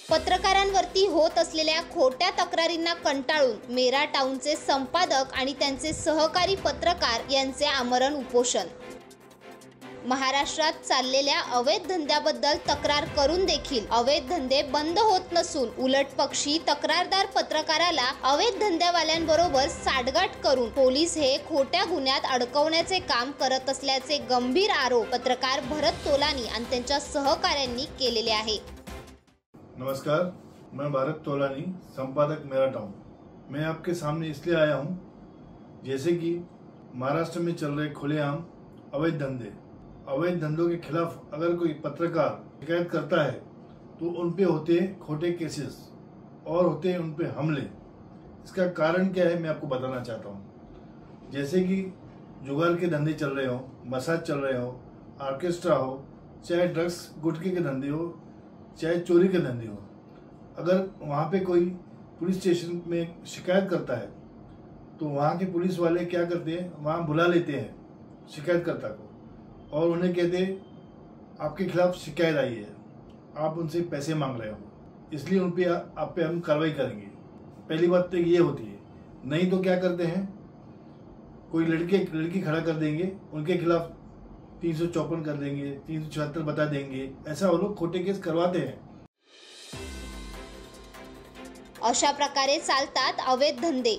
पत्रकारांवरती होत असलेल्या खोट्या तक्रारींना कंटाळून मेरा टाउनचे संपादक आणि त्यांचे सहकारी पत्रकार यांचे आमरण उपोषण। महाराष्ट्रात चाललेल्या अवैध धंद्याबद्दल तक्रार करून देखील अवैध धंदे बंद होत नसून उलट पक्षी तक्रारदार पत्रकाराला अवैध धंद्यावाल्यांबरोबर साठगाठ करून पोलीस हे खोट्या गुन्ह्यात अडकवण्याचे काम करत असल्याचे गंभीर आरोप पत्रकार भरत तोलानी आणि त्यांच्या सहकाऱ्यांनी केलेले आहे। नमस्कार, मैं भरत तोलानी, संपादक मेरा टाउन। मैं आपके सामने इसलिए आया हूं, जैसे कि महाराष्ट्र में चल रहे खुलेआम अवैध धंधों के खिलाफ अगर कोई पत्रकार शिकायत करता है तो उन पे होते हैं खोटे केसेस और होते हैं उन पे हमले। इसका कारण क्या है मैं आपको बताना चाहता हूं। जैसे कि जुगार के धंधे चल रहे हो, मसाज चल रहे हो, ऑर्केस्ट्रा हो, चाहे ड्रग्स गुटखे के धंधे हो, चाहे चोरी के धंधे हो, अगर वहाँ पे कोई पुलिस स्टेशन में शिकायत करता है तो वहाँ के पुलिस वाले क्या करते हैं, वहाँ बुला लेते हैं शिकायतकर्ता को और उन्हें कहते हैं आपके खिलाफ शिकायत आई है, आप उनसे पैसे मांग रहे हो, इसलिए उन पे आप पे हम कार्रवाई करेंगे। पहली बात तो ये होती है। नहीं तो क्या करते हैं, कोई लड़की खड़ा कर देंगे, उनके खिलाफ 354 कर देंगे, 376 बता देंगे, ऐसा वो लोग खोटे केस करवाते हैं। अशा प्रकारे चालतात अवैध धंदे।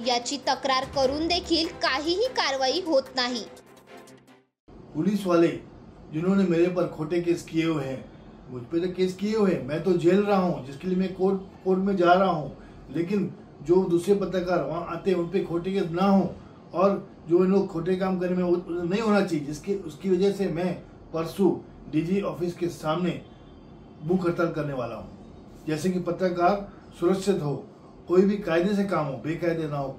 याची तक्रार करून देखील काहीही कारवाई होत नाही। पुलिस वाले जिन्होंने मेरे पर खोटे केस किए हुए हैं, मुझ पे तो केस किए हुए हैं, मैं तो जेल रहा हूँ, जिसके लिए मैं कोर्ट में जा रहा हूँ, लेकिन जो दूसरे पत्रकार वहाँ आते हैं उन पे खोटे केस ना हो और जो इन लोग खोटे काम करने में नहीं होना चाहिए, उसकी वजह से मैं परसों डीजी ऑफिस के सामने भूख हड़ताल करने वाला हूँ। जैसे कि पत्रकार सुरक्षित हो, कोई भी कायदे से काम हो, बेकायदे ना हो।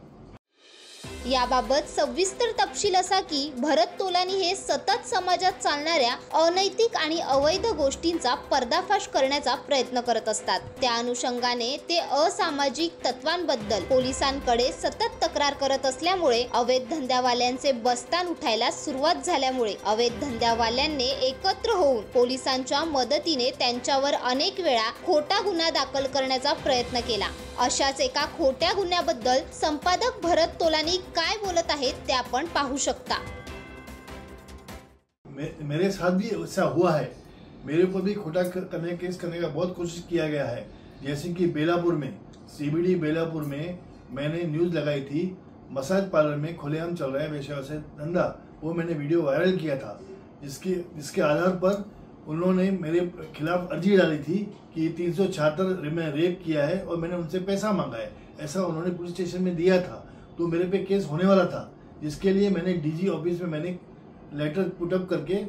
याबाबत सविस्तर तपशील असा की भरत तोलानी हे सतत समाजात चालणाऱ्या अनैतिक आणि अवैध गोष्टींचा पर्दाफाश करण्याचा प्रयत्न करत असतात। त्या अनुषंगाने ते असामाजिक तत्वांबद्दल पोलिसांकडे सतत तक्रार करत असल्यामुळे अवैध धंद्यावाल्यांचे बस्तान उठायला सुरुवात झाल्यामुळे अवैध धंद्यावाल्यांनी एकत्र होऊन पोलिसांच्या मदतीने त्यांच्यावर अनेक वेळा खोटा गुन्हा दाखल करण्याचा प्रयत्न केला। अशाच एका खोट्या गुन्ह्याबद्दल संपादक भरत तोलानी काय बोलत आहेत ते आपण पाहू शकता। मेरे साथ भी ऐसा हुआ है, मेरे ऊपर भी खोटा केस करने का बहुत कोशिश किया गया है। जैसे कि बेलापुर में, सीबीडी बेलापुर में मैंने न्यूज लगाई थी, मसाज पार्लर में खुलेआम चल रहा है वैसा धंधा, वो मैंने वीडियो वायरल किया था, जिसके आधार पर उन्होंने मेरे खिलाफ अर्जी डाली थी कि 376 में रेप किया है और मैंने उनसे पैसा मांगा है, ऐसा उन्होंने पुलिस स्टेशन में दिया था। तो मेरे पे केस होने वाला था, जिसके लिए मैंने डीजी ऑफिस में मैंने लेटर पुटअप करके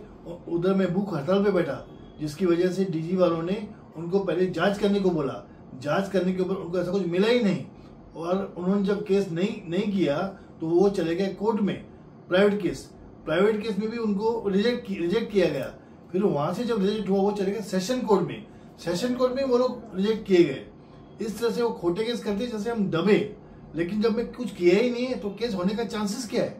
उधर मैं भूख हड़ताल पे बैठा, जिसकी वजह से डीजी वालों ने उनको पहले जांच करने को बोला। जांच करने के ऊपर उनको ऐसा कुछ मिला ही नहीं और उन्होंने जब केस नहीं किया तो वो चले गए कोर्ट में, प्राइवेट केस में भी उनको रिजेक्ट किया गया। फिर वहां से जब रिजेक्ट हुआ वो चले गए सेशन कोर्ट में वो लोग रिजेक्ट किए गए। इस तरह से वो खोटे केस करते जैसे हम दबे, लेकिन जब मैं कुछ किया ही नहीं है तो केस होने का चांसेस क्या है।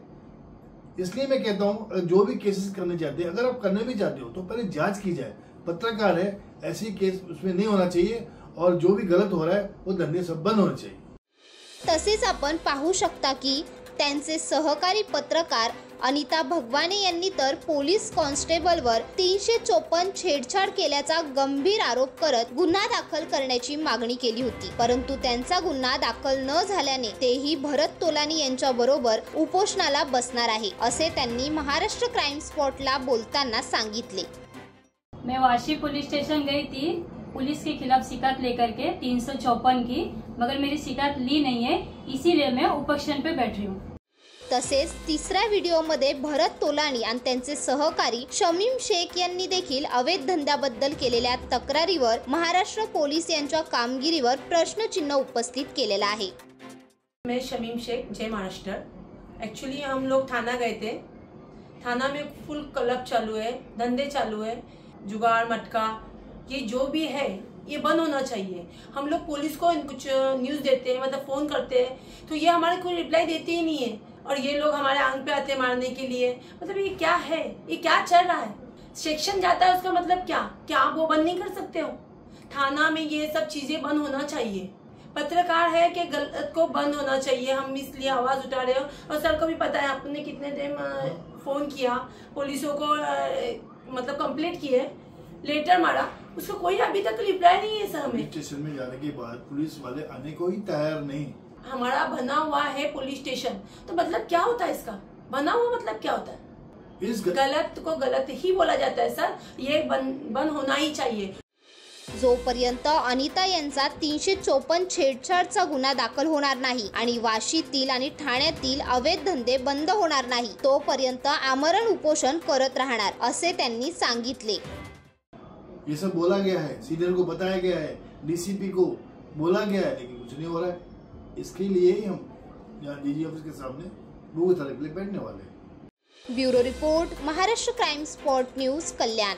इसलिए मैं कहता हूं जो भी केसेस करने चाहते हैं, अगर आप करने भी चाहते हो तो पहले जांच की जाए। पत्रकार है, ऐसी केस उसमें नहीं होना चाहिए और जो भी गलत हो रहा है वो धंधे सब बंद होने चाहिए। तसेच आपण पाहू शकता की त्यांचे सहकारी पत्रकार अनिता भगवाने यांनी तर पोलीस कॉन्स्टेबलवर 354 छेडछाड केल्याचा गंभीर आरोप करत गुन्हा दाखल करण्याची मागणी केली होती, परंतु त्यांचा गुन्हा दाखल न झाल्याने तेही भरत तोलानी यांच्या बरोबर उपोषणाला बसणार आहे, असे त्यांनी महाराष्ट्र क्राइम स्पॉटला बोलताना सांगितले। मैं वाशी पुलिस स्टेशन गई थी पुलिस के खिलाफ शिकायत लेकर के 354 की, मगर मेरी शिकायत ली नहीं है, इसीलिए मैं उपोषण पे बैठ रही हूँ। तसेच तिसऱ्या व्हिडिओमध्ये भरत तोलानी आणि त्यांचे सहकारी शमीम शेख यांनी देखील अवैध धंद्याबद्दल केलेल्या तक्रारीवर महाराष्ट्र पोलीस यांच्या कामगिरीवर प्रश्नचिन्ह उपस्थित केलेला आहे। मैं शमीम शेख, जय महाराष्ट्र। एक्चुअली हम लोग थाना गए थे, थाना में फुल क्लब चालू है, धंधे चालू है, जुगाड़ मटका ये जो भी है ये बंद होना चाहिए। हम लोग पुलिस को कुछ न्यूज़ देते हैं, मतलब फ़ोन करते हैं तो ये हमारे कोई रिप्लाई देते ही नहीं है और ये लोग हमारे आंग पे आते मारने के लिए। मतलब ये क्या है, ये क्या चल रहा है। सेक्शन जाता है उसका मतलब क्या आप वो बंद नहीं कर सकते हो? थाना में ये सब चीजें बंद होना चाहिए। पत्रकार है कि गलत को बंद होना चाहिए, हम इसलिए आवाज उठा रहे हो। और सर को भी पता है, आपने कितने देर फोन किया पुलिसों को, मतलब कंप्लेंट किए, लेटर मारा, उसको कोई अभी तक रिप्लाई नहीं है सर। हमें स्टेशन में जाने के बाद पुलिस वाले आने को ही तैयार नहीं। हमारा बना हुआ है पुलिस स्टेशन, तो मतलब क्या होता है इसका? बना हुआ मतलब क्या होता है? गलत को गलत ही बोला जाता है सर, ये बंद होना ही चाहिए। जोपर्यंत अनिता यांचा 354 छेडछाडचा गुन्हा दाखल होणार नाही आणि वाशीतील आणि ठाण्यातील अवैध धंदे बंद होणार नाही, तोपर्यंत आमरण उपोषण करत राहणार असे त्यांनी सांगितले। ये सब बोला गया है, सीनियर को बताया गया है, डीसीपी को बोला गया है, लेकिन कुछ नहीं हो रहा है। इसके लिए ही हम यहाँ डीजी ऑफिस के सामने भूख हड़ताल पे बैठने वाले हैं। Bureau report, Maharashtra crime spot news, कल्याण।